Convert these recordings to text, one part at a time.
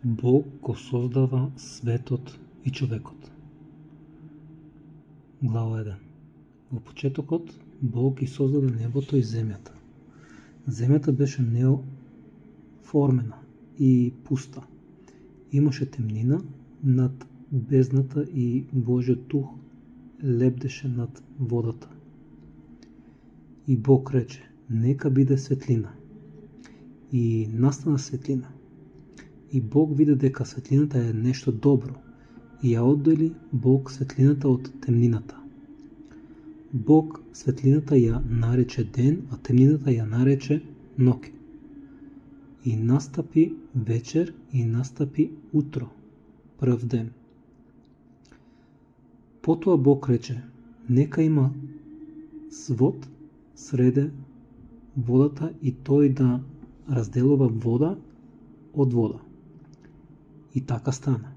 Бог го создава светот и човекот. Глава 1. Во почетокот Бог ги создаде небото и земјата. Земјата беше неоформена и пуста. Имаше темнина над бездната и Божјиот дух лебдеше над водата. И Бог рече: нека биде светлина. И настана светлина. И Бог виде дека светлината е нешто добро и ја оддели Бог светлината од темнината. Бог светлината ја нарече ден, а темнината ја нарече ноќ. И настапи вечер и настапи утро, прв ден. Потоа Бог рече: нека има свод среде водата и тој да разделува вода од вода. И така стана.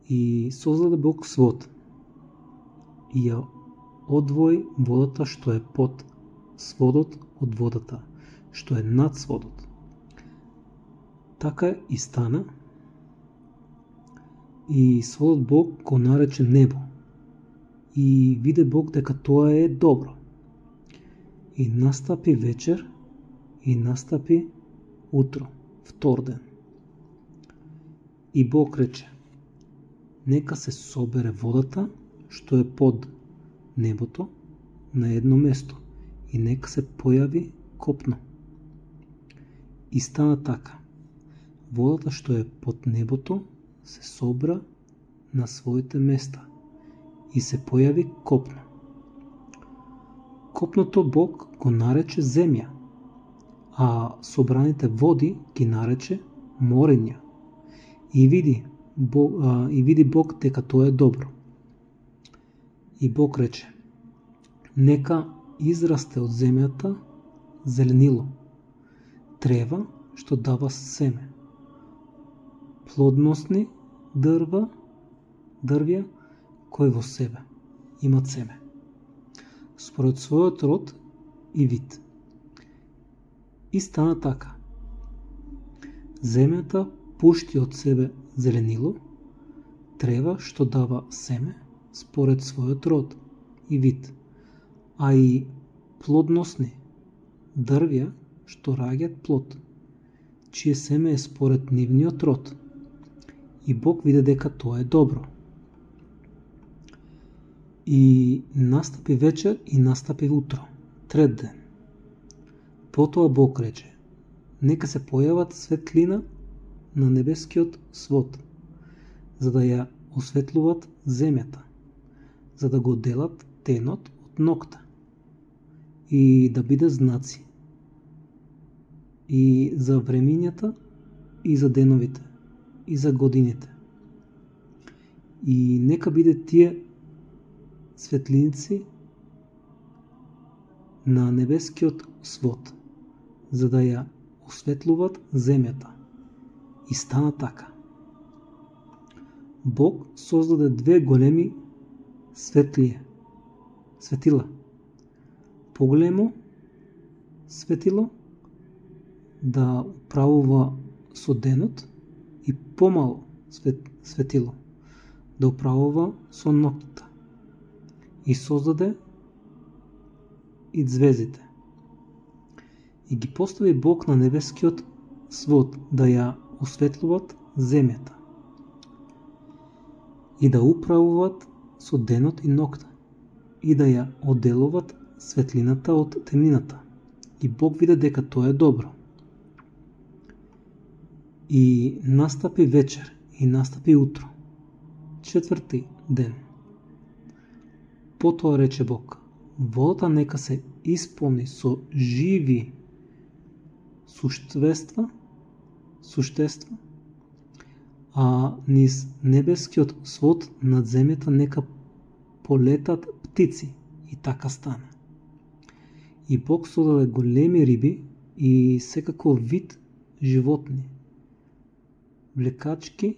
И создаде Бог свод и ја одвои водата што е под сводот од водата, што е над сводот. Така и стана. И сводот Бог го нарече небо. И виде Бог дека тоа е добро. И настапи вечер и настапи утро, втор ден. И Бог рече: нека се собере водата што е под небото на едно место и нека се појави копно. И стана така. Водата што е под небото се собра на своите места и се појави копно. Копното Бог го нарече земја, а собраните води ги нарече морења. И види Бог дека тоа е добро. И Бог рече: нека израсте од земјата зеленило, трева што дава семе, плодносни дрвја кои во себе имат семе, според својот род и вид. И стана така. Земјата пушти од себе зеленило, трева што дава семе според својот род и вид, а и плодносни дрвја што раѓаат плод, чие семе е според нивниот род. И Бог виде дека тоа е добро. И настапи вечер и настапи утро, трет ден. Потоа Бог рече: нека се појават светлина на небескиот свод, за да ја осветлуват земјата, за да го делат денот од ноќта и да биде знаци и за времињата и за деновите и за годините. И нека биде тие светлиници на небескиот свод, за да ја осветлуват земјата. И стана така. Бог создаде две големи светила. Поголемо светило да управува со денот и помало светило да управува со ноќта. И создаде и ѕвездите. И ги постави Бог на небескиот свод да ја осветлуват земјата и да управуваат со денот и ноќта и да ја одделуваат светлината од темнината. И Бог виде дека тоа е добро. И настапи вечер и настапи утро, четврти ден. Потоа рече Бог: водата нека се исполни со живи суштества, а низ небескиот свод над земјата нека полетат птици. И така стана. И Бог создаде големи риби и секаков вид животни, влекачи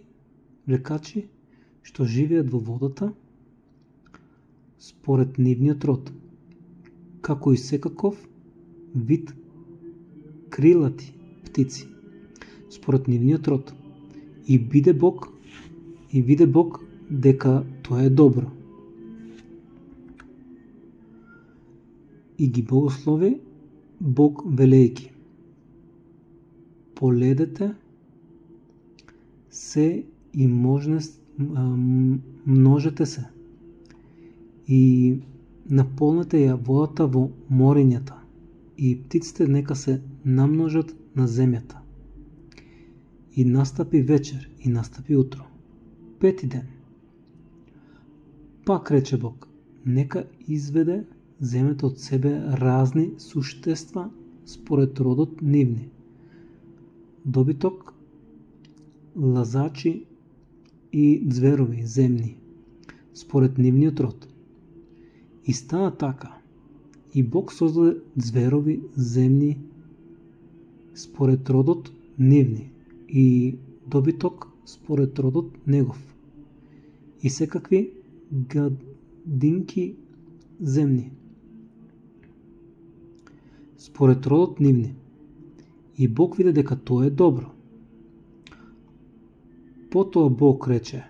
што живеат во водата според нивниот род, како и секаков вид крилати птици според нивниот род. И биде Бог дека тоа е добро. И ги благослови Бог велејќи: поледете се и множете се и наполнете ја водата во морињата и птиците нека се намножат на земјата. И настапи вечер и настапи утро, 5 ден. Пак рече Бог: нека изведе земјата од себе разни суштества според родот нивни, добиток, лазачи и ѕверови земни, според нивниот род. И стана така. И Бог создаде ѕверови земни според родот нивни и добиток според родот негов и секакви гадинки земни според родот нивни. И Бог виде дека тоа е добро. Потоа Бог рече: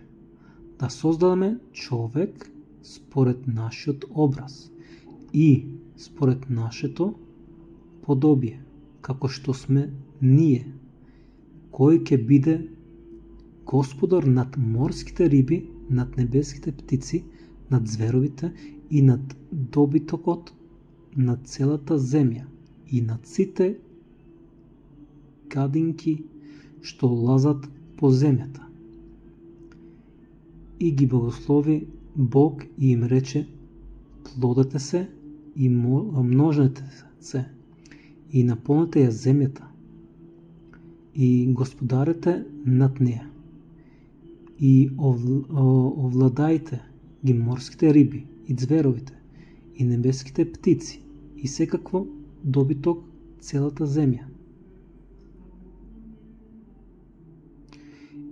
да создадеме човек според нашиот образ и според нашето подобие, како што сме ние, кој ќе биде господар над морските риби, над небеските птици, над ѕверовите и над добитокот на целата земја и над сите гадинки што лазат по земјата. И ги благослови Бог и им рече: плодете се и множете се и наполнете ја земјата и господарете над неја и овладајте ги морските риби и ձверовите и небеските птици и секакво добиток целата земја.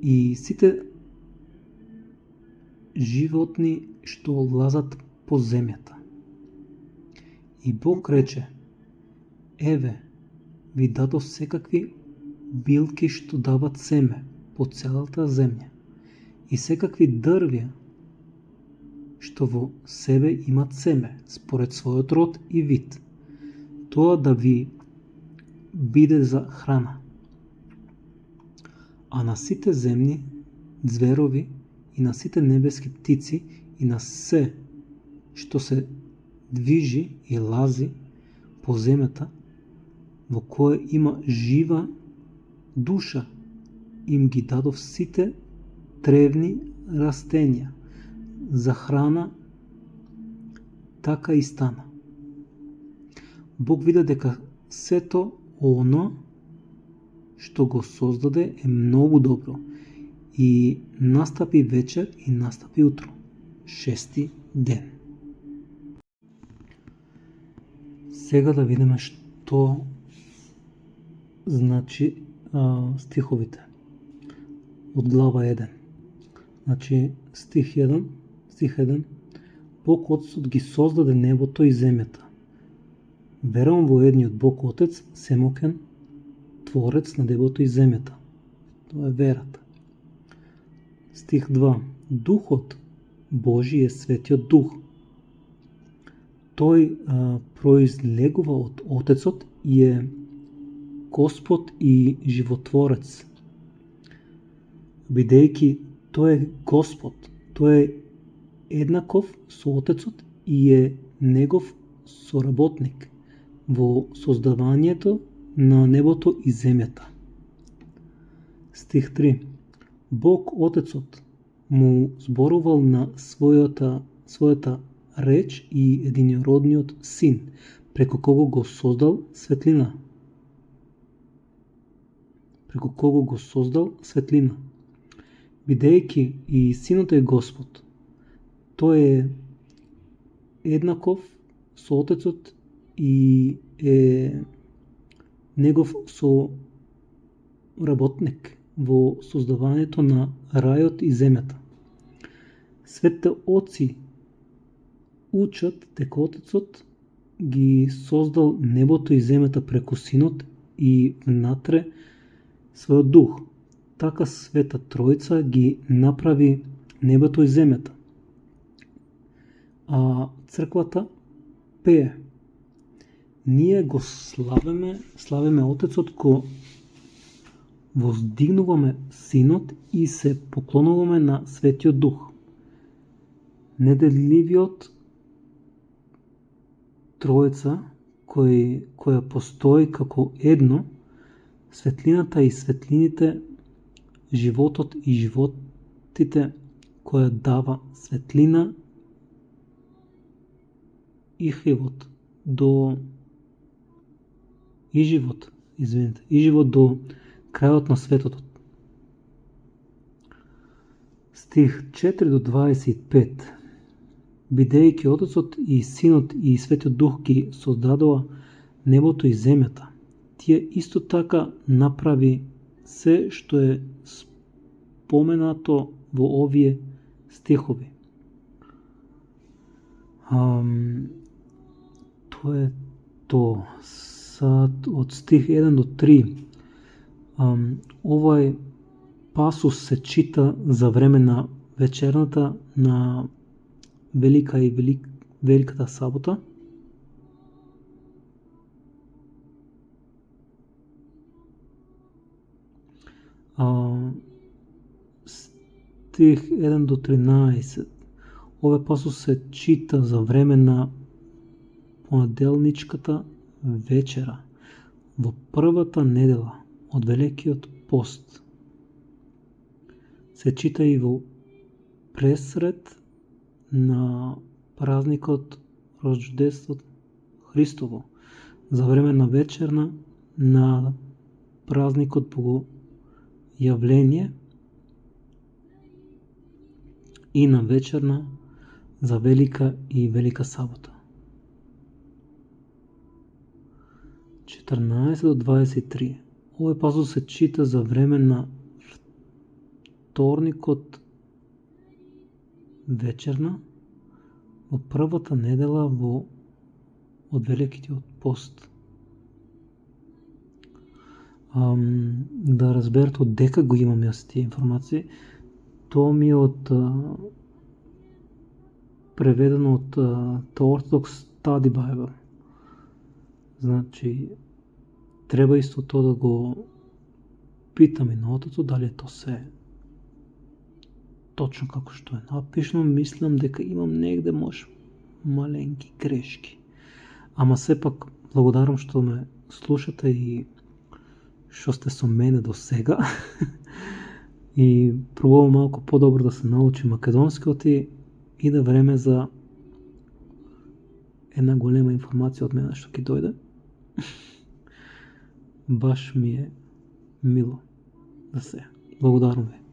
И сите животни што лазат по земјата. И Бог рече: еве, ви дадов секакви билки што дават семе по целата земја и секакви дрвја што во себе имат семе според својот род и вид, тоа да ви биде за храна. А на сите земни ձверови и на сите небески птици и на се што се движи и лази по земјата, во која има жива душа, им ги дадов сите тревни растенја за храна, така и стана. Бог виде дека сето оно што го создаде е многу добро и настапи вечер и настапи утро, 6 ден. Сега да видиме што значи стиховите од глава 1. Значи стих 1, Бог Отецот ги создаде небото и земјата. Верувам во едниот Бог Отец, семоќен, Творец на небото и земјата. Тоа е верата. Стих 2. Духот Божи е Светиот Дух. Тој произлегува од Отецот и е Господ и животворец. Бидејќи тој е Господ, тој е еднаков со Отецот и е негов соработник во создавањето на небото и земјата. Стих 3. Бог Отецот му зборувал на својата реч и единородниот Син, преку кого го создал светлина. Бидејќи и Синот е Господ, тој е еднаков со Отецот и е негов соработник во создавањето на рајот и земјата. Светите оци учат дека Отецот ги создал небото и земјата преку Синот и внатре својот дух. така Света Тројца ги направи небото и земјата. А црквата пее. Ние го славиме Отецот кој воздигнуваме Синот и се поклонуваме на Светиот Дух. Неделливиот Тројца која постои како едно, светлината и светлините, животот и животите, која дава светлина и живот и живот до крајот на светот. Стих 4 до 25. Бидејќи Отецот и Синот и Светиот Дух ги создадоа небото и земјата, тие исто така направи се што е споменато во овие стихови. Тоа е то. Сад од стих 1 до 3. Овај пасус се чита за време на вечерната на Великата сабота. Стих 1 до 13. Овој пасус се чита за време на понеделничката вечера, во првата недела од Великиот пост. Се чита и во пресред на празникот Рождеството Христово, за време на вечерна на празникот Богојавление и на вечерна за Велика и Велика сабота. 14 до 23. Овој пасус се чита за време на вторникот вечерна во првата недела од Великиот пост. Да разберете од дека го имам јас тие информации, тоа ми е преведено од The Orthodox Study Bible. Значи, треба исто тоа да го питам и на Отецот дали е тоа се точно како што е напишано. Мислам дека имам негде може маленки грешки. Ама сепак благодарам што ме слушате и што сте со мене до сега. И пробувам малку подобро да се научи македонскиот и да време за една голема информација од мене што ќе дојде. Баш ми е мило да се. Благодарам ви.